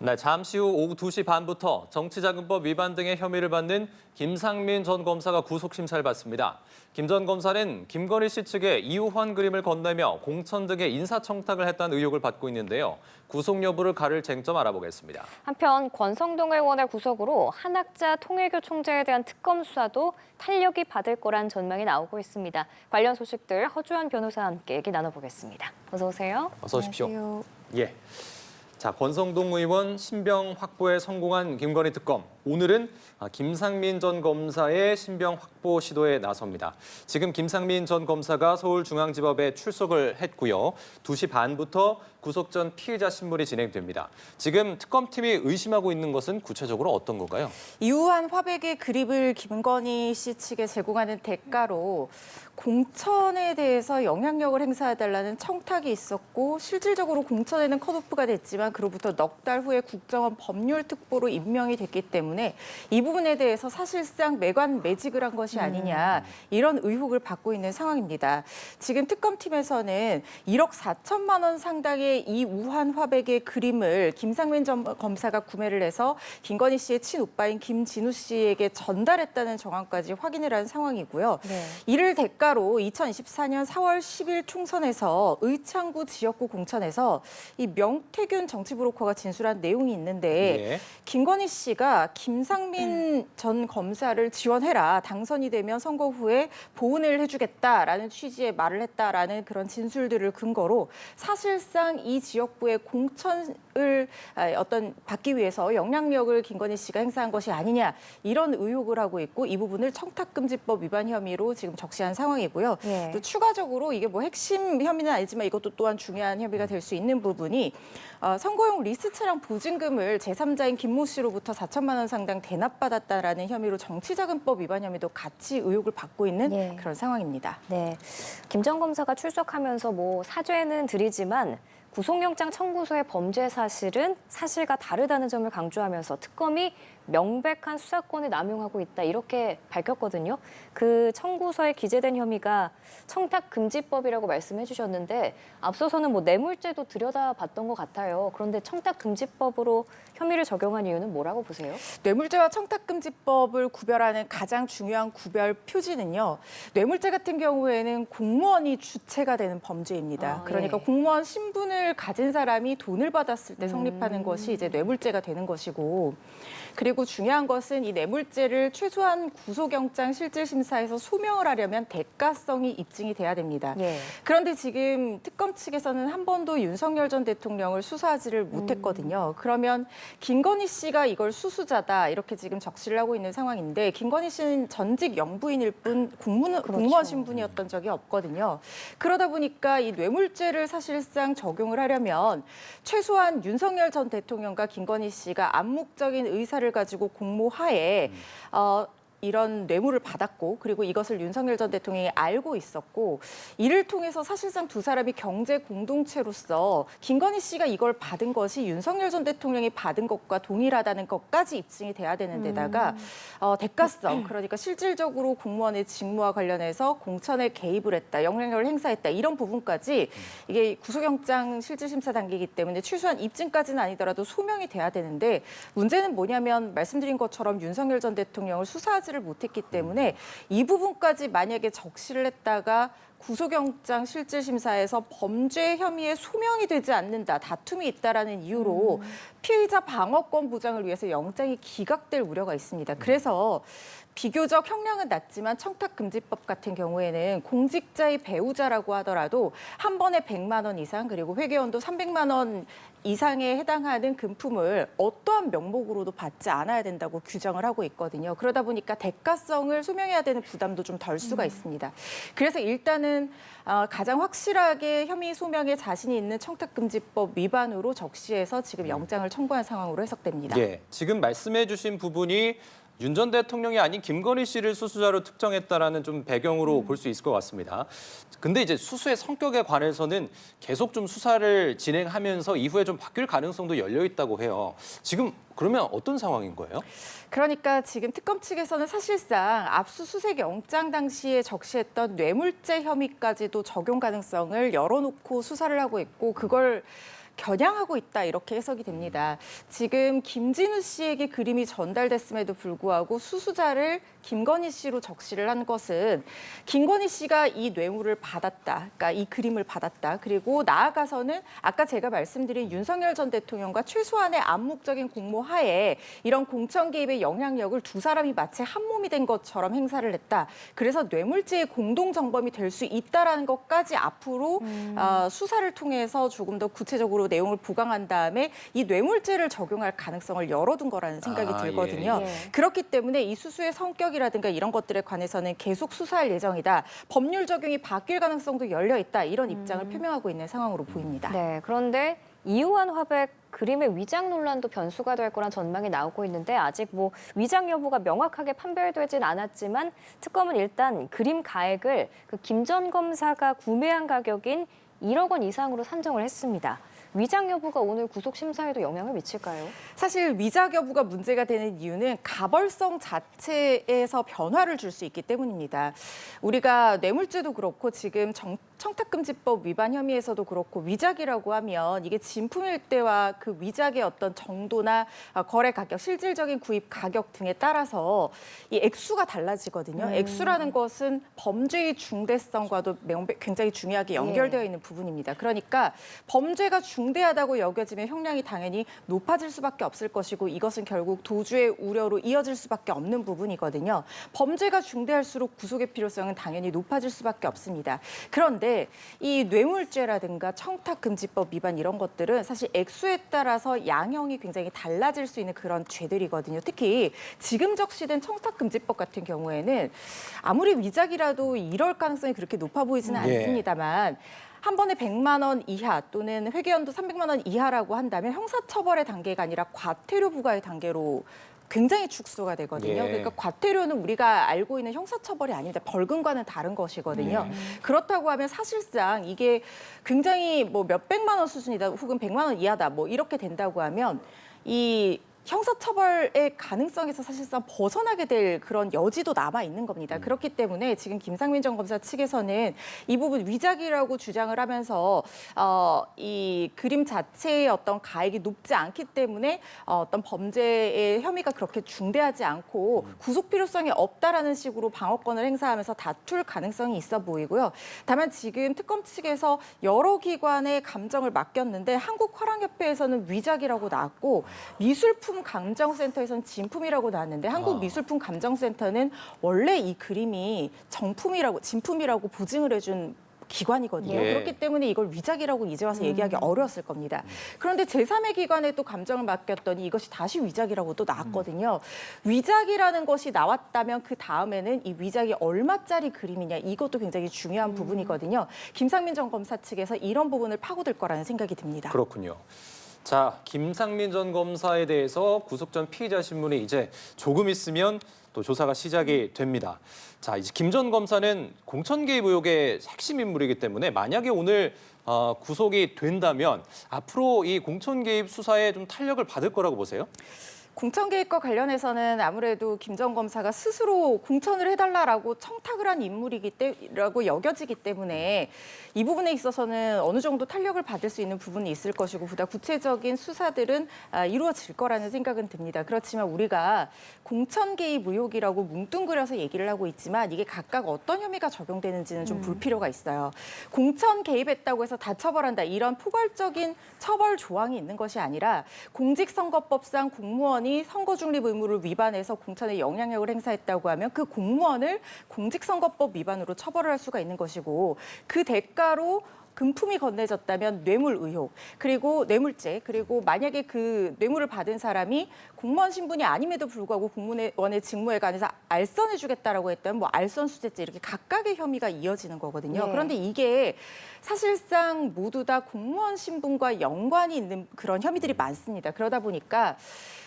네, 잠시 후 오후 2시 반부터 정치자금법 위반 등의 혐의를 받는 김상민 전 검사가 구속심사를 받습니다. 김 전 검사는 김건희 씨 측에 이우환 그림을 건네며 공천 등의 인사청탁을 했다는 의혹을 받고 있는데요. 구속 여부를 가를 쟁점 알아보겠습니다. 한편 권성동 의원의 구속으로 한학자 통일교 총재에 대한 특검 수사도 탄력이 받을 거란 전망이 나오고 있습니다. 관련 소식들 허주환 변호사와 함께 얘기 나눠보겠습니다. 어서 오세요. 어서 오십시오. 안녕하세요. 예. 자, 권성동 의원 신병 확보에 성공한 김건희 특검. 오늘은 김상민 전 검사의 신병 확보 시도에 나섭니다. 지금 김상민 전 검사가 서울중앙지법에 출석을 했고요. 2시 반부터 구속 전 피의자 신문이 진행됩니다. 지금 특검팀이 의심하고 있는 것은 구체적으로 어떤 건가요? 이우환 화백의 그립을 김건희 씨 측에 제공하는 대가로 공천에 대해서 영향력을 행사해달라는 청탁이 있었고 실질적으로 공천에는 컷오프가 됐지만 그로부터 넉 달 후에 국정원 법률특보로 임명이 됐기 때문에 이 부분에 대해서 사실상 매관매직을 한 것이 아니냐 이런 의혹을 받고 있는 상황입니다. 지금 특검팀에서는 1억 4천만 원 상당의 이우환 화백의 그림을 김상민 전 검사가 구매를 해서 김건희 씨의 친오빠인 김진우 씨에게 전달했다는 정황까지 확인을 한 상황이고요. 네. 이를 대가로 2024년 4월 10일 총선에서 의창구 지역구 공천에서 이 명태균 정치브로커가 진술한 내용이 있는데 예. 김건희 씨가 김상민 전 검사를 지원해라. 당선이 되면 선거 후에 보훈을 해주겠다라는 취지의 말을 했다라는 그런 진술들을 근거로 사실상 이 지역구의 공천을 받기 위해서 영향력을 김건희 씨가 행사한 것이 아니냐 이런 의혹을 하고 있고 이 부분을 청탁금지법 위반 혐의로 지금 적시한 상황이고요. 예. 또 추가적으로 이게 뭐 핵심 혐의는 아니지만 이것도 또한 중요한 혐의가 될 수 있는 부분이 선거용 리스 차량 보증금을 제3자인 김모 씨로부터 4천만 원 상당 대납받았다라는 혐의로 정치자금법 위반 혐의도 같이 의혹을 받고 있는 예. 그런 상황입니다. 네, 김 전 검사가 출석하면서 뭐 사죄는 드리지만 구속영장 청구서의 범죄 사실은 사실과 다르다는 점을 강조하면서 특검이 명백한 수사권을 남용하고 있다 이렇게 밝혔거든요. 그 청구서에 기재된 혐의가 청탁금지법이라고 말씀해 주셨는데 앞서서는 뭐 뇌물죄도 들여다봤던 것 같아요. 그런데 청탁금지법으로 혐의를 적용한 이유는 뭐라고 보세요? 뇌물죄와 청탁금지법을 구별하는 가장 중요한 구별 표지는요. 뇌물죄 같은 경우에는 공무원이 주체가 되는 범죄입니다. 그러니까 예. 공무원 신분을 가진 사람이 돈을 받았을 때 성립하는 것이 이제 뇌물죄가 되는 것이고 그리고 중요한 것은 이 뇌물죄를 최소한 구속영장 실질심사에서 소명을 하려면 대가성이 입증이 돼야 됩니다. 예. 그런데 지금 특검 측에서는 한 번도 윤석열 전 대통령을 수사하지를 못했거든요. 그러면 김건희 씨가 이걸 수수자다 이렇게 지금 적시를 하고 있는 상황인데 김건희 씨는 전직 영부인일 뿐 공무원 신분이었던 적이 없거든요. 그러다 보니까 이 뇌물죄를 사실상 적용을 하려면 최소한 윤석열 전 대통령과 김건희 씨가 암묵적인 의사를 가지고 공모하에 이런 뇌물을 받았고 그리고 이것을 윤석열 전 대통령이 알고 있었고 이를 통해서 사실상 두 사람이 경제 공동체로서 김건희 씨가 이걸 받은 것이 윤석열 전 대통령이 받은 것과 동일하다는 것까지 입증이 돼야 되는 데다가 대가성 그러니까 실질적으로 공무원의 직무와 관련해서 공천에 개입을 했다 영향력을 행사했다 이런 부분까지 이게 구속영장 실질심사 단계이기 때문에 최소한 입증까지는 아니더라도 소명이 돼야 되는데 문제는 뭐냐면 말씀드린 것처럼 윤석열 전 대통령을 수사하지 못했기 때문에 이 부분까지 만약에 적시를 했다가 구속영장 실질심사에서 범죄 혐의에 소명이 되지 않는다, 다툼이 있다라는 이유로 피의자 방어권 보장을 위해서 영장이 기각될 우려가 있습니다. 그래서 비교적 형량은 낮지만 청탁금지법 같은 경우에는 공직자의 배우자라고 하더라도 한 번에 100만 원 이상 그리고 회계원도 300만 원 이상에 해당하는 금품을 어떠한 명목으로도 받지 않아야 된다고 규정을 하고 있거든요. 그러다 보니까 대가성을 소명해야 되는 부담도 좀 덜 수가 있습니다. 그래서 일단은 가장 확실하게 혐의 소명에 자신이 있는 청탁금지법 위반으로 적시해서 지금 영장을 청구한 상황으로 해석됩니다. 예. 지금 말씀해 주신 부분이 윤 전 대통령이 아닌 김건희 씨를 수수자로 특정했다라는 좀 배경으로 볼 수 있을 것 같습니다. 근데 이제 수수의 성격에 관해서는 계속 좀 수사를 진행하면서 이후에 좀 바뀔 가능성도 열려 있다고 해요. 지금 그러면 어떤 상황인 거예요? 그러니까 지금 특검 측에서는 사실상 압수수색 영장 당시에 적시했던 뇌물죄 혐의까지도 적용 가능성을 열어놓고 수사를 하고 있고 그걸 겨냥하고 있다 이렇게 해석이 됩니다. 지금 김진우 씨에게 그림이 전달됐음에도 불구하고 수수자를 김건희 씨로 적시를 한 것은 김건희 씨가 이 뇌물을 받았다, 그러니까 이 그림을 받았다. 그리고 나아가서는 아까 제가 말씀드린 윤석열 전 대통령과 최소한의 암묵적인 공모하에 이런 공천 개입의 영향력을 두 사람이 마치 한 몸이 된 것처럼 행사를 했다. 그래서 뇌물죄의 공동 정범이 될 수 있다라는 것까지 앞으로 수사를 통해서 조금 더 구체적으로 내용을 보강한 다음에 이 뇌물죄를 적용할 가능성을 열어둔 거라는 생각이 들거든요. 예. 그렇기 때문에 이 수수의 성격이라든가 이런 것들에 관해서는 계속 수사할 예정이다. 법률 적용이 바뀔 가능성도 열려 있다. 이런 입장을 표명하고 있는 상황으로 보입니다. 네, 그런데 이우환 화백 그림의 위장 논란도 변수가 될 거란 전망이 나오고 있는데 아직 뭐 위장 여부가 명확하게 판별되진 않았지만 특검은 일단 그림 가액을 그 김 전 검사가 구매한 가격인 1억 원 이상으로 산정을 했습니다. 위장 여부가 오늘 구속 심사에도 영향을 미칠까요? 사실 위장 여부가 문제가 되는 이유는 가벌성 자체에서 변화를 줄 수 있기 때문입니다. 우리가 뇌물죄도 그렇고 지금 청탁금지법 위반 혐의에서도 그렇고 위작이라고 하면 이게 진품일 때와 그 위작의 어떤 정도나 거래 가격, 실질적인 구입 가격 등에 따라서 이 액수가 달라지거든요. 액수라는 것은 범죄의 중대성과도 굉장히 중요하게 연결되어 있는 부분입니다. 그러니까 범죄가 중대하다고 여겨지면 형량이 당연히 높아질 수밖에 없을 것이고 이것은 결국 도주의 우려로 이어질 수밖에 없는 부분이거든요. 범죄가 중대할수록 구속의 필요성은 당연히 높아질 수밖에 없습니다. 그런데 이 뇌물죄라든가 청탁금지법 위반 이런 것들은 사실 액수에 따라서 양형이 굉장히 달라질 수 있는 그런 죄들이거든요. 특히 지금 적시된 청탁금지법 같은 경우에는 아무리 위작이라도 이럴 가능성이 그렇게 높아 보이지는 않습니다만 한 번에 100만 원 이하 또는 회계연도 300만 원 이하라고 한다면 형사처벌의 단계가 아니라 과태료 부과의 단계로 굉장히 축소가 되거든요. 그러니까 과태료는 우리가 알고 있는 형사처벌이 아닙니다. 벌금과는 다른 것이거든요. 그렇다고 하면 사실상 이게 굉장히 뭐 몇백만 원 수준이다 혹은 100만 원 이하다 뭐 이렇게 된다고 하면 이 형사처벌의 가능성에서 사실상 벗어나게 될 그런 여지도 남아 있는 겁니다. 그렇기 때문에 지금 김상민 전 검사 측에서는 이 부분 위작이라고 주장을 하면서 이 그림 자체의 어떤 가액이 높지 않기 때문에 어떤 범죄의 혐의가 그렇게 중대하지 않고 구속 필요성이 없다라는 식으로 방어권을 행사하면서 다툴 가능성이 있어 보이고요. 다만 지금 특검 측에서 여러 기관의 감정을 맡겼는데 한국화랑협회에서는 위작이라고 나왔고 미술품 감정센터에서는 진품이라고 나왔는데 한국미술품 감정센터는 원래 이 그림이 정품이라고 진품이라고 보증을 해준 기관이거든요. 그렇기 때문에 이걸 위작이라고 이제 와서 얘기하기 어려웠을 겁니다. 그런데 제3의 기관에 또 감정을 맡겼더니 이것이 다시 위작이라고 또 나왔거든요. 위작이라는 것이 나왔다면 그 다음에는 이 위작이 얼마짜리 그림이냐 이것도 굉장히 중요한 부분이거든요. 김상민 전 검사 측에서 이런 부분을 파고들 거라는 생각이 듭니다. 그렇군요. 자, 김상민 전 검사에 대해서 구속 전 피의자 신문이 이제 조금 있으면 또 조사가 시작이 됩니다. 자, 이제 김 전 검사는 공천 개입 의혹의 핵심 인물이기 때문에 만약에 오늘 구속이 된다면 앞으로 이 공천 개입 수사에 좀 탄력을 받을 거라고 보세요? 공천 개입과 관련해서는 아무래도 김 전 검사가 스스로 공천을 해달라라고 청탁을 한 인물이라고 여겨지기 때문에 이 부분에 있어서는 어느 정도 탄력을 받을 수 있는 부분이 있을 것이고 보다 구체적인 수사들은 이루어질 거라는 생각은 듭니다. 그렇지만 우리가 공천 개입 의혹이라고 뭉뚱그려서 얘기를 하고 있지만 이게 각각 어떤 혐의가 적용되는지는 좀 볼 필요가 있어요. 공천 개입했다고 해서 다 처벌한다 이런 포괄적인 처벌 조항이 있는 것이 아니라 공직선거법상 공무원이 선거 중립 의무를 위반해서 공천에 영향력을 행사했다고 하면 그 공무원을 공직선거법 위반으로 처벌을 할 수가 있는 것이고 그 대가로 금품이 건네졌다면 뇌물 의혹, 그리고 뇌물죄, 그리고 만약에 그 뇌물을 받은 사람이 공무원 신분이 아님에도 불구하고 공무원의 직무에 관해서 알선해주겠다라고 했다면 뭐 알선수재죄 이렇게 각각의 혐의가 이어지는 거거든요. 그런데 이게 사실상 모두 다 공무원 신분과 연관이 있는 그런 혐의들이 많습니다. 그러다 보니까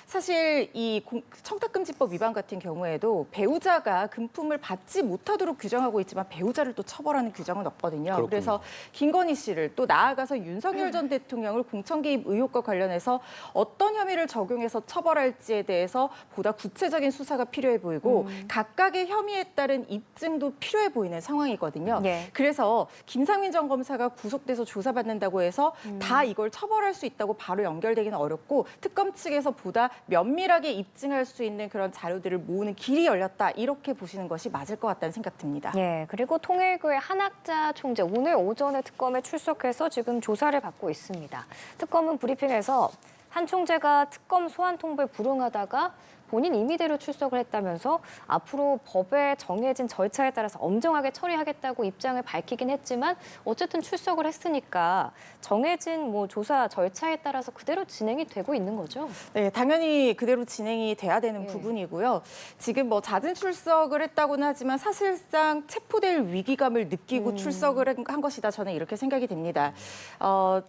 사실 이 청탁금지법 위반 같은 경우에도 배우자가 금품을 받지 못하도록 규정하고 있지만 배우자를 또 처벌하는 규정은 없거든요. 그렇군요. 그래서 김건희 씨를 또 나아가서 윤석열 전 대통령을 공천 개입 의혹과 관련해서 어떤 혐의를 적용해서 처벌할지에 대해서 보다 구체적인 수사가 필요해 보이고 각각의 혐의에 따른 입증도 필요해 보이는 상황이거든요. 예. 그래서 김상민 전 검사가 구속돼서 조사받는다고 해서 다 이걸 처벌할 수 있다고 바로 연결되기는 어렵고 특검 측에서 보다 면밀하게 입증할 수 있는 그런 자료들을 모으는 길이 열렸다 이렇게 보시는 것이 맞을 것 같다는 생각 듭니다. 예, 그리고 통일교의 한학자 총재 오늘 오전에 특검에 출석해서 지금 조사를 받고 있습니다. 특검은 브리핑에서 한 총재가 특검 소환 통보에 불응하다가 본인 임의대로 출석을 했다면서 앞으로 법에 정해진 절차에 따라서 엄정하게 처리하겠다고 입장을 밝히긴 했지만 어쨌든 출석을 했으니까 정해진 조사 절차에 따라서 그대로 진행이 되고 있는 거죠. 네, 당연히 그대로 진행이 돼야 되는 예. 부분이고요. 지금 잦은 출석을 했다고는 하지만 사실상 체포될 위기감을 느끼고 출석을 한 것이다. 저는 이렇게 생각이 됩니다.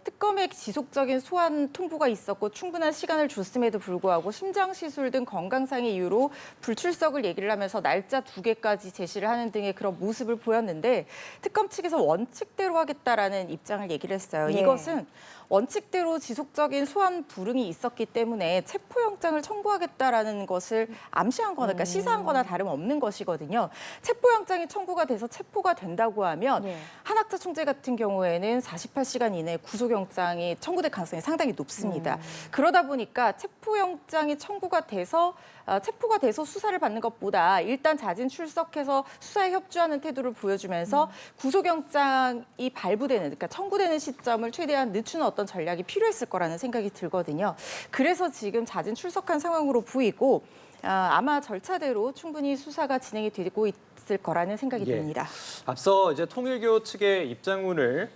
특검의 지속적인 소환 통보가 있었고 충분한 시간을 줬음에도 불구하고 심장 시술 등 건강상의 이유로 불출석을 얘기를 하면서 날짜 2개까지 제시를 하는 등의 그런 모습을 보였는데 특검 측에서 원칙대로 하겠다라는 입장을 얘기를 했어요. 예. 이것은 원칙대로 지속적인 소환 불응이 있었기 때문에 체포영장을 청구하겠다라는 것을 암시한 거나 그러니까 시사한 거나 다름없는 것이거든요. 체포영장이 청구가 돼서 체포가 된다고 하면 예. 한학자 총재 같은 경우에는 48시간 이내에 구속영장이 청구될 가능성이 상당히 높습니다. 그러다 보니까 체포영장이 청구가 돼서 체포가 돼서 수사를 받는 것보다 일단 자진 출석해서 수사에 협조하는 태도를 보여주면서 구속영장이 발부되는, 그러니까 청구되는 시점을 최대한 늦추는 어떤 전략이 필요했을 거라는 생각이 들거든요. 그래서 지금 자진 출석한 상황으로 보이고 아마 절차대로 충분히 수사가 진행이 되고 있을 거라는 생각이 듭니다. 앞서 이제 통일교 측의 입장문을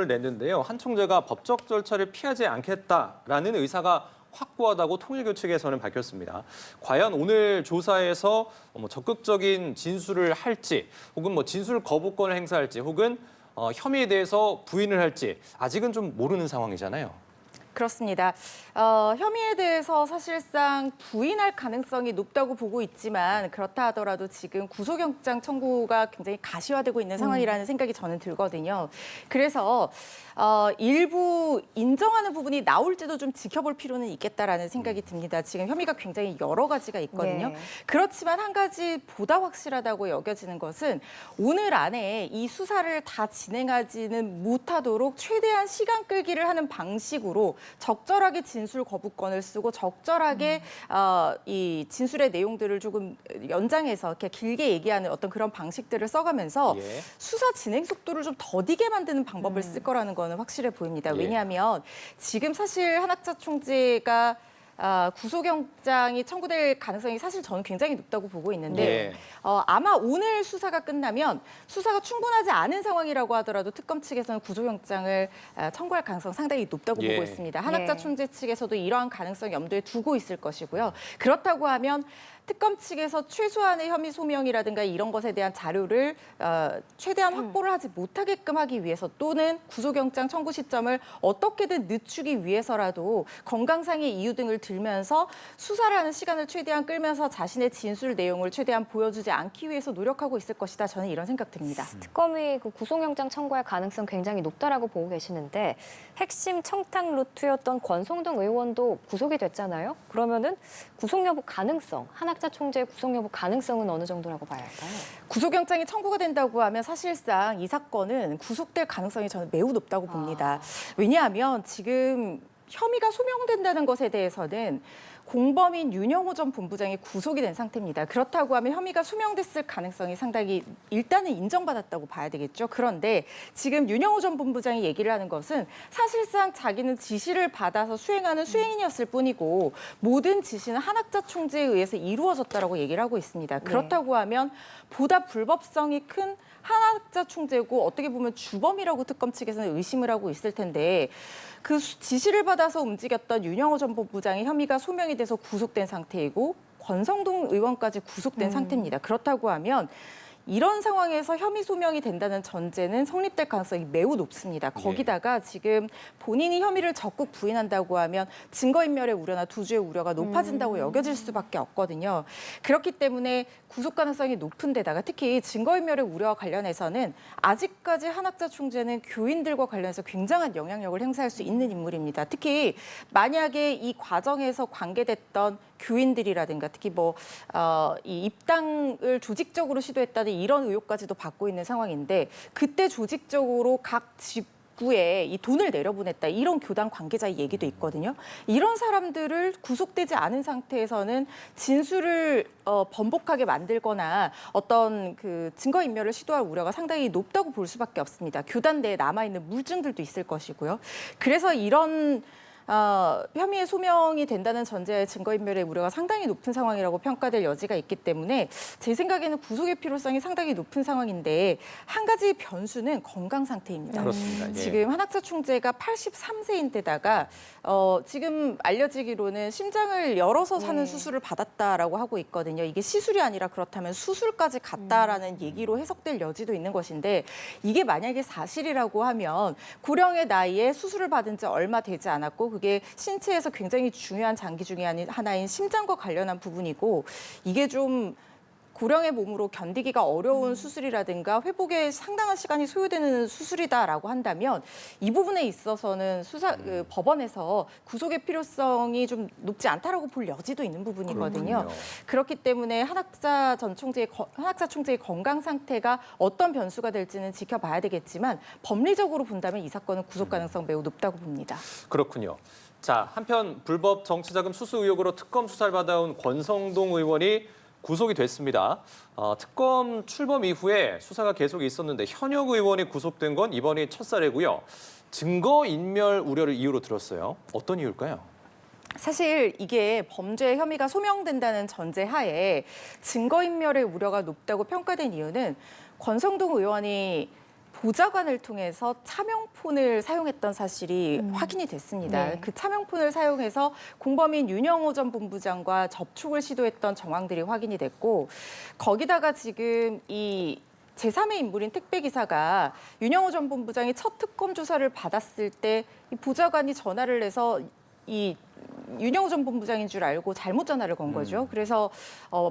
냈는데요. 한 총재가 법적 절차를 피하지 않겠다라는 의사가 확고하다고 통일교 측에서는 밝혔습니다. 과연 오늘 조사에서 적극적인 진술을 할지, 혹은 진술 거부권을 행사할지, 혹은 혐의에 대해서 부인을 할지 아직은 좀 모르는 상황이잖아요. 그렇습니다. 혐의에 대해서 사실상 부인할 가능성이 높다고 보고 있지만 그렇다 하더라도 지금 구속영장 청구가 굉장히 가시화되고 있는 상황이라는 생각이 저는 들거든요. 그래서 일부 인정하는 부분이 나올지도 좀 지켜볼 필요는 있겠다라는 생각이 듭니다. 지금 혐의가 굉장히 여러 가지가 있거든요. 네. 그렇지만 한 가지 보다 확실하다고 여겨지는 것은 오늘 안에 이 수사를 다 진행하지는 못하도록 최대한 시간 끌기를 하는 방식으로 적절하게 진술 거부권을 쓰고 적절하게 이 진술의 내용들을 조금 연장해서 이렇게 길게 얘기하는 어떤 그런 방식들을 써가면서 예. 수사 진행 속도를 좀 더디게 만드는 방법을 쓸 거라는 거는 확실해 보입니다. 예. 왜냐하면 지금 사실 한학자 총재가 구속영장이 청구될 가능성이 사실 저는 굉장히 높다고 보고 있는데 예. 아마 오늘 수사가 끝나면 수사가 충분하지 않은 상황이라고 하더라도 특검 측에서는 구속영장을 청구할 가능성 상당히 높다고 예. 보고 있습니다. 한학자 예. 총재 측에서도 이러한 가능성 염두에 두고 있을 것이고요. 그렇다고 하면 특검 측에서 최소한의 혐의 소명이라든가 이런 것에 대한 자료를 최대한 확보를 하지 못하게끔 하기 위해서 또는 구속영장 청구 시점을 어떻게든 늦추기 위해서라도 건강상의 이유 등을 들면서 수사를 하는 시간을 최대한 끌면서 자신의 진술 내용을 최대한 보여주지 않기 위해서 노력하고 있을 것이다. 저는 이런 생각 듭니다. 특검이 그 구속영장 청구할 가능성 굉장히 높다라고 보고 계시는데 핵심 청탁 루트였던 권성동 의원도 구속이 됐잖아요. 그러면은 구속 여부 가능성, 한학자 총재의 구속 여부 가능성은 어느 정도라고 봐야 할까요? 구속영장이 청구가 된다고 하면 사실상 이 사건은 구속될 가능성이 저는 매우 높다고 봅니다. 왜냐하면 지금 혐의가 소명된다는 것에 대해서는 공범인 윤영호 전 본부장이 구속이 된 상태입니다. 그렇다고 하면 혐의가 소명됐을 가능성이 상당히 일단은 인정받았다고 봐야 되겠죠. 그런데 지금 윤영호 전 본부장이 얘기를 하는 것은 사실상 자기는 지시를 받아서 수행하는 수행인이었을 뿐이고 모든 지시는 한학자 총재에 의해서 이루어졌다라고 얘기를 하고 있습니다. 그렇다고 하면 보다 불법성이 큰 한학자 총재고 어떻게 보면 주범이라고 특검 측에서는 의심을 하고 있을 텐데 그 지시를 받아서 움직였던 윤영호 전 본부장의 혐의가 소명이 돼서 구속된 상태이고 권성동 의원까지 구속된 상태입니다. 그렇다고 하면 이런 상황에서 혐의 소명이 된다는 전제는 성립될 가능성이 매우 높습니다. 거기다가 지금 본인이 혐의를 적극 부인한다고 하면 증거인멸의 우려나 두주의 우려가 높아진다고 여겨질 수밖에 없거든요. 그렇기 때문에 구속 가능성이 높은 데다가 특히 증거인멸의 우려와 관련해서는 아직까지 한학자 총재는 교인들과 관련해서 굉장한 영향력을 행사할 수 있는 인물입니다. 특히 만약에 이 과정에서 관계됐던 교인들이라든가 특히 이 입당을 조직적으로 시도했다는 이런 의혹까지도 받고 있는 상황인데 그때 조직적으로 각 집구에 이 돈을 내려보냈다 이런 교단 관계자의 얘기도 있거든요. 이런 사람들을 구속되지 않은 상태에서는 진술을 번복하게 만들거나 어떤 그 증거인멸을 시도할 우려가 상당히 높다고 볼 수밖에 없습니다. 교단 내에 남아있는 물증들도 있을 것이고요. 그래서 이런 혐의의 소명이 된다는 전제의 증거인멸의 우려가 상당히 높은 상황이라고 평가될 여지가 있기 때문에 제 생각에는 구속의 필요성이 상당히 높은 상황인데 한 가지 변수는 건강 상태입니다. 그렇습니다. 예. 지금 한학자 총재가 83세인데다가 지금 알려지기로는 심장을 열어서 사는 수술을 받았다라고 하고 있거든요. 이게 시술이 아니라 그렇다면 수술까지 갔다라는 얘기로 해석될 여지도 있는 것인데 이게 만약에 사실이라고 하면 고령의 나이에 수술을 받은 지 얼마 되지 않았고 그게 신체에서 굉장히 중요한 장기 중에 하나인 심장과 관련한 부분이고 이게 좀 고령의 몸으로 견디기가 어려운 수술이라든가 회복에 상당한 시간이 소요되는 수술이다라고 한다면 이 부분에 있어서는 법원에서 구속의 필요성이 좀 높지 않다라고 볼 여지도 있는 부분이거든요. 그렇군요. 그렇기 때문에 한학자 총재의 건강 상태가 어떤 변수가 될지는 지켜봐야 되겠지만 법리적으로 본다면 이 사건은 구속 가능성 매우 높다고 봅니다. 그렇군요. 자, 한편 불법 정치자금 수수 의혹으로 특검 수사를 받아온 권성동 의원이 구속이 됐습니다. 특검 출범 이후에 수사가 계속 있었는데 현역 의원이 구속된 건 이번이 첫 사례고요. 증거인멸 우려를 이유로 들었어요. 어떤 이유일까요? 사실 이게 범죄 혐의가 소명된다는 전제하에 증거인멸의 우려가 높다고 평가된 이유는 권성동 의원이 보좌관을 통해서 차명폰을 사용했던 사실이 확인이 됐습니다. 네. 그 차명폰을 사용해서 공범인 윤영호 전 본부장과 접촉을 시도했던 정황들이 확인이 됐고 거기다가 지금 이 제3의 인물인 택배기사가 윤영호 전 본부장이 첫 특검 조사를 받았을 때 이 보좌관이 전화를 해서 이 윤영호 전 본부장인 줄 알고 잘못 전화를 건 거죠. 그래서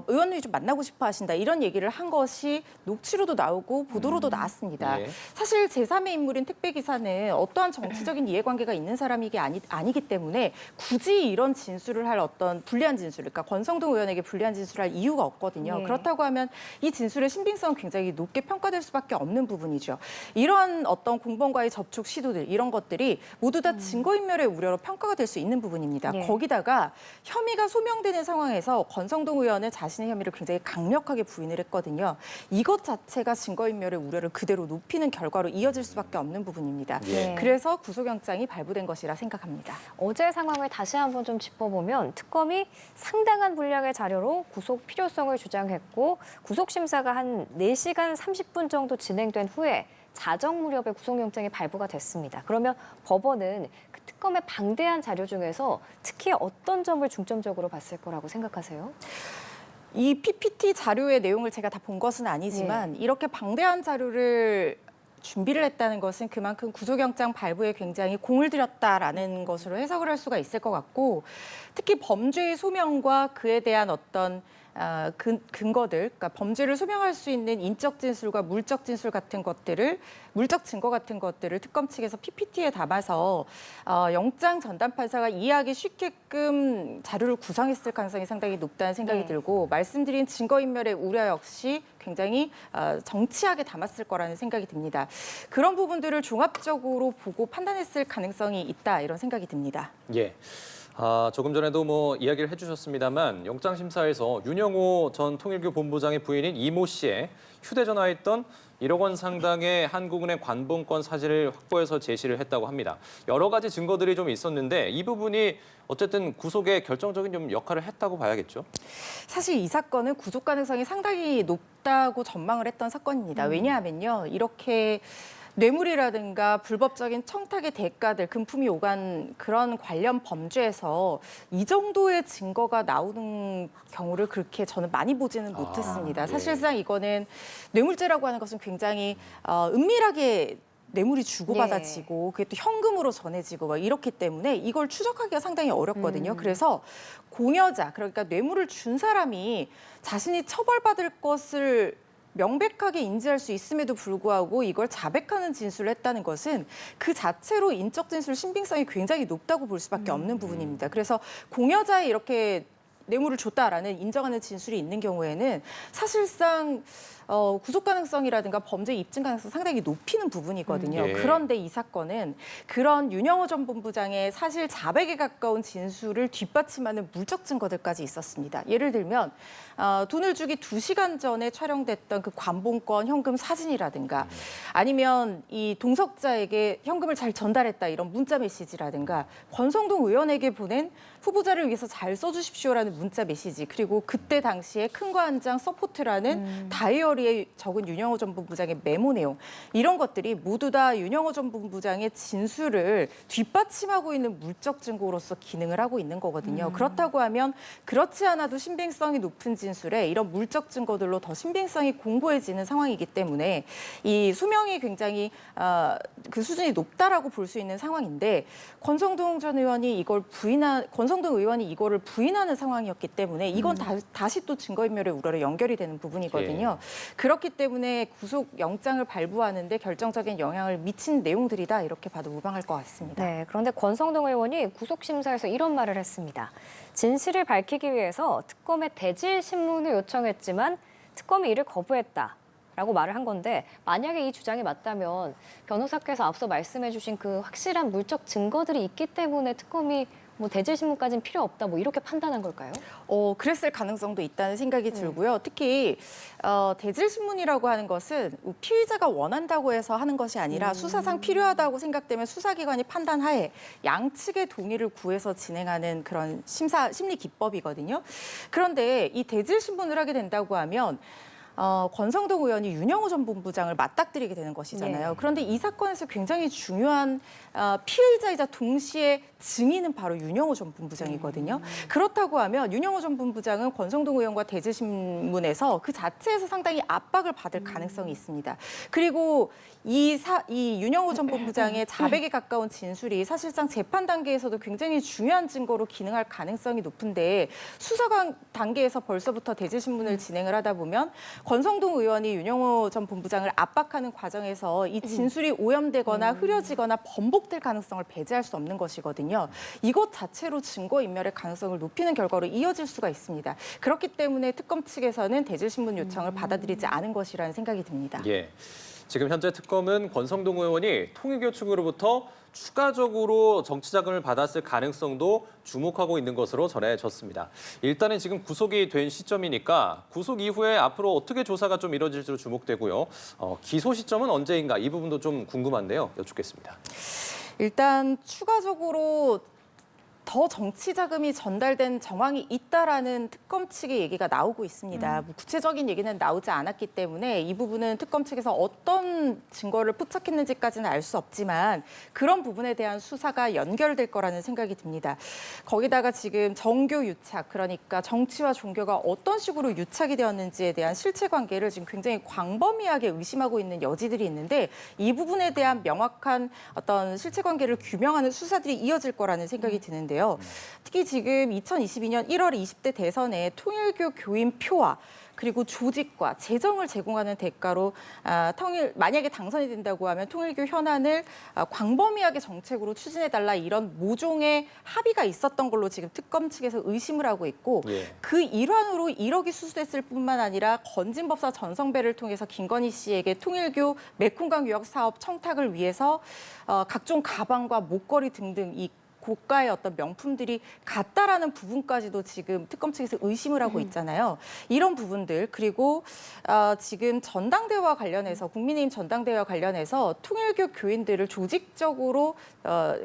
의원님이 좀 만나고 싶어 하신다 이런 얘기를 한 것이 녹취로도 나오고 보도로도 나왔습니다. 예. 사실 제3의 인물인 택배기사는 어떠한 정치적인 이해관계가 있는 사람이 아니기 때문에 굳이 이런 진술을 할 어떤 불리한 진술, 그러니까 권성동 의원에게 불리한 진술을 할 이유가 없거든요. 예. 그렇다고 하면 이 진술의 신빙성은 굉장히 높게 평가될 수밖에 없는 부분이죠. 이런 어떤 공범과의 접촉 시도들 이런 것들이 모두 다 증거인멸의 우려로 평가가 될 수 있는 부분입니다. 예. 거기다가 혐의가 소명되는 상황에서 권성동 의원은 자신의 혐의를 굉장히 강력하게 부인을 했거든요. 이것 자체가 증거인멸의 우려를 그대로 높이는 결과로 이어질 수밖에 없는 부분입니다. 예. 그래서 구속영장이 발부된 것이라 생각합니다. 어제 상황을 다시 한번 좀 짚어보면 특검이 상당한 분량의 자료로 구속 필요성을 주장했고 구속 심사가 한 4시간 30분 정도 진행된 후에 자정 무렵에 구속영장이 발부가 됐습니다. 그러면 법원은 그 특검의 방대한 자료 중에서 특히 어떤 점을 중점적으로 봤을 거라고 생각하세요? 이 PPT 자료의 내용을 제가 다 본 것은 아니지만 이렇게 방대한 자료를 준비를 했다는 것은 그만큼 구속영장 발부에 굉장히 공을 들였다라는 것으로 해석을 할 수가 있을 것 같고 특히 범죄의 소명과 그에 대한 어떤 근거들, 그러니까 범죄를 소명할 수 있는 인적 진술과 물적 진술 같은 것들을, 물적 증거 같은 것들을 특검 측에서 PPT에 담아서 영장 전담 판사가 이해하기 쉽게끔 자료를 구성했을 가능성이 상당히 높다는 생각이 들고 말씀드린 증거인멸의 우려 역시 굉장히 정치하게 담았을 거라는 생각이 듭니다. 그런 부분들을 종합적으로 보고 판단했을 가능성이 있다 이런 생각이 듭니다. 예. 조금 전에도 뭐 이야기를 해주셨습니다만 영장심사에서 윤영호 전 통일교 본부장의 부인인 이모 씨의 휴대전화에 있던 1억 원 상당의 한국은행 관봉권 사진을 확보해서 제시를 했다고 합니다. 여러 가지 증거들이 좀 있었는데 이 부분이 어쨌든 구속에 결정적인 좀 역할을 했다고 봐야겠죠. 사실 이 사건은 구속 가능성이 상당히 높다고 전망을 했던 사건입니다. 왜냐하면요. 이렇게 뇌물이라든가 불법적인 청탁의 대가들, 금품이 오간 그런 관련 범죄에서 이 정도의 증거가 나오는 경우를 그렇게 저는 많이 보지는 못했습니다. 예. 사실상 이거는 뇌물죄라고 하는 것은 굉장히 은밀하게 뇌물이 주고받아지고 그게 또 현금으로 전해지고 막 이렇기 때문에 이걸 추적하기가 상당히 어렵거든요. 그래서 공여자, 그러니까 뇌물을 준 사람이 자신이 처벌받을 것을 명백하게 인지할 수 있음에도 불구하고 이걸 자백하는 진술을 했다는 것은 그 자체로 인적 진술 신빙성이 굉장히 높다고 볼 수밖에 없는 부분입니다. 그래서 공여자에 이렇게 뇌물을 줬다라는 인정하는 진술이 있는 경우에는 사실상 구속 가능성이라든가 범죄 입증 가능성 상당히 높이는 부분이거든요. 예. 그런데 이 사건은 그런 윤영호 전 본부장의 사실 자백에 가까운 진술을 뒷받침하는 물적 증거들까지 있었습니다. 예를 들면 돈을 주기 2시간 전에 촬영됐던 그 관봉권 현금 사진이라든가 아니면 이 동석자에게 현금을 잘 전달했다 이런 문자 메시지라든가 권성동 의원에게 보낸 후보자를 위해서 잘 써주십시오라는 문자 메시지 그리고 그때 당시에 큰 거 한 장 서포트라는 다이어리에 적은 윤영호 전 본부장의 메모 내용 이런 것들이 모두 다 윤영호 전 본부장의 진술을 뒷받침하고 있는 물적 증거로서 기능을 하고 있는 거거든요. 그렇다고 하면 그렇지 않아도 신빙성이 높은 진술에 이런 물적 증거들로 더 신빙성이 공고해지는 상황이기 때문에 이 수명이 굉장히 그 수준이 높다라고 볼 수 있는 상황인데 권성동 의원이 이거를 부인하는 상황이었기 때문에 이건 다시 또 증거인멸의 우려로 연결이 되는 부분이거든요. 그렇기 때문에 구속 영장을 발부하는데 결정적인 영향을 미친 내용들이다 이렇게 봐도 무방할 것 같습니다. 네, 그런데 권성동 의원이 구속심사에서 이런 말을 했습니다. 진실을 밝히기 위해서 특검에 대질 신문을 요청했지만 특검이 이를 거부했다. 라고 말을 한 건데 만약에 이 주장이 맞다면 변호사께서 앞서 말씀해 주신 그 확실한 물적 증거들이 있기 때문에 특검이 뭐 대질신문까지는 필요 없다 뭐 이렇게 판단한 걸까요? 그랬을 가능성도 있다는 생각이 들고요. 특히 대질신문이라고 하는 것은 피의자가 원한다고 해서 하는 것이 아니라 수사상 필요하다고 생각되면 수사기관이 판단하에 양측의 동의를 구해서 진행하는 그런 심리 기법이거든요. 그런데 이 대질신문을 하게 된다고 하면 권성동 의원이 윤영호 전 본부장을 맞닥뜨리게 되는 것이잖아요. 그런데 이 사건에서 굉장히 중요한 피의자이자 동시에 증인은 바로 윤영호 전 본부장이거든요. 그렇다고 하면 윤영호 전 본부장은 권성동 의원과 대질신문에서 그 자체에서 상당히 압박을 받을 가능성이 있습니다. 그리고 이 윤영호 전 본부장의 자백에 가까운 진술이 사실상 재판 단계에서도 굉장히 중요한 증거로 기능할 가능성이 높은데 수사 단계에서 벌써부터 대질신문을 진행을 하다 보면 권성동 의원이 윤영호 전 본부장을 압박하는 과정에서 이 진술이 오염되거나 흐려지거나 번복될 가능성을 배제할 수 없는 것이거든요. 이것 자체로 증거인멸의 가능성을 높이는 결과로 이어질 수가 있습니다. 그렇기 때문에 특검 측에서는 대질신문 요청을 받아들이지 않은 것이라는 생각이 듭니다. 예. 지금 현재 특검은 권성동 의원이 통일교 측으로부터 추가적으로 정치 자금을 받았을 가능성도 주목하고 있는 것으로 전해졌습니다. 일단은 지금 구속이 된 시점이니까 구속 이후에 앞으로 어떻게 조사가 좀 이뤄질지로 주목되고요. 기소 시점은 언제인가 이 부분도 좀 궁금한데요. 여쭙겠습니다. 일단 추가적으로 더 정치 자금이 전달된 정황이 있다라는 특검 측의 얘기가 나오고 있습니다. 뭐 구체적인 얘기는 나오지 않았기 때문에 이 부분은 특검 측에서 어떤 증거를 포착했는지까지는 알 수 없지만 그런 부분에 대한 수사가 연결될 거라는 생각이 듭니다. 거기다가 지금 정교 유착, 그러니까 정치와 종교가 어떤 식으로 유착이 되었는지에 대한 실체 관계를 지금 굉장히 광범위하게 의심하고 있는 여지들이 있는데 이 부분에 대한 명확한 어떤 실체 관계를 규명하는 수사들이 이어질 거라는 생각이 드는데요. 특히 지금 2022년 1월 20대 대선에 통일교 교인 표와 그리고 조직과 재정을 제공하는 대가로 만약에 당선이 된다고 하면 통일교 현안을 광범위하게 정책으로 추진해달라 이런 모종의 합의가 있었던 걸로 지금 특검 측에서 의심을 하고 있고 그 일환으로 1억이 수수됐을 뿐만 아니라 건진법사 전성배를 통해서 김건희 씨에게 통일교 메콩강 유학 사업 청탁을 위해서 각종 가방과 목걸이 등등 이 고가의 어떤 명품들이 같다라는 부분까지도 지금 특검 측에서 의심을 하고 있잖아요. 이런 부분들 그리고 지금 전당대회와 관련해서 국민의힘 전당대회와 관련해서 통일교 교인들을 조직적으로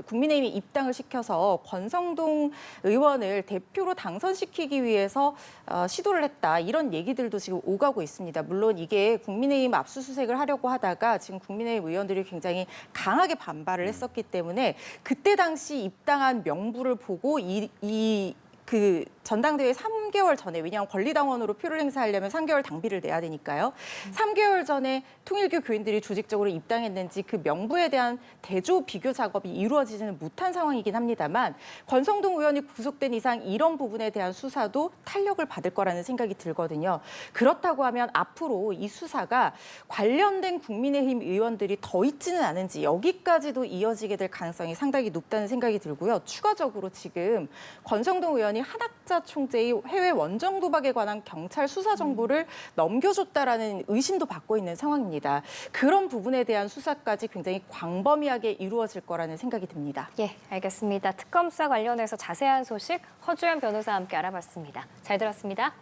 국민의힘이 입당을 시켜서 권성동 의원을 대표로 당선시키기 위해서 시도를 했다. 이런 얘기들도 지금 오가고 있습니다. 물론 이게 국민의힘 압수수색을 하려고 하다가 지금 국민의힘 의원들이 굉장히 강하게 반발을 했었기 때문에 그때 당시 입당한 명부를 보고 그 전당대회 3개월 전에 왜냐하면 권리당원으로 표를 행사하려면 3개월 당비를 내야 되니까요. 3개월 전에 통일교 교인들이 조직적으로 입당했는지 그 명부에 대한 대조 비교 작업이 이루어지지는 못한 상황이긴 합니다만 권성동 의원이 구속된 이상 이런 부분에 대한 수사도 탄력을 받을 거라는 생각이 들거든요. 그렇다고 하면 앞으로 이 수사가 관련된 국민의힘 의원들이 더 있지는 않은지 여기까지도 이어지게 될 가능성이 상당히 높다는 생각이 들고요. 추가적으로 지금 권성동 의원이 한학자 총재의 해외 원정 도박에 관한 경찰 수사 정보를 넘겨줬다라는 의심도 받고 있는 상황입니다. 그런 부분에 대한 수사까지 굉장히 광범위하게 이루어질 거라는 생각이 듭니다. 예, 알겠습니다. 특검 수사 관련해서 자세한 소식 허주연 변호사와 함께 알아봤습니다. 잘 들었습니다.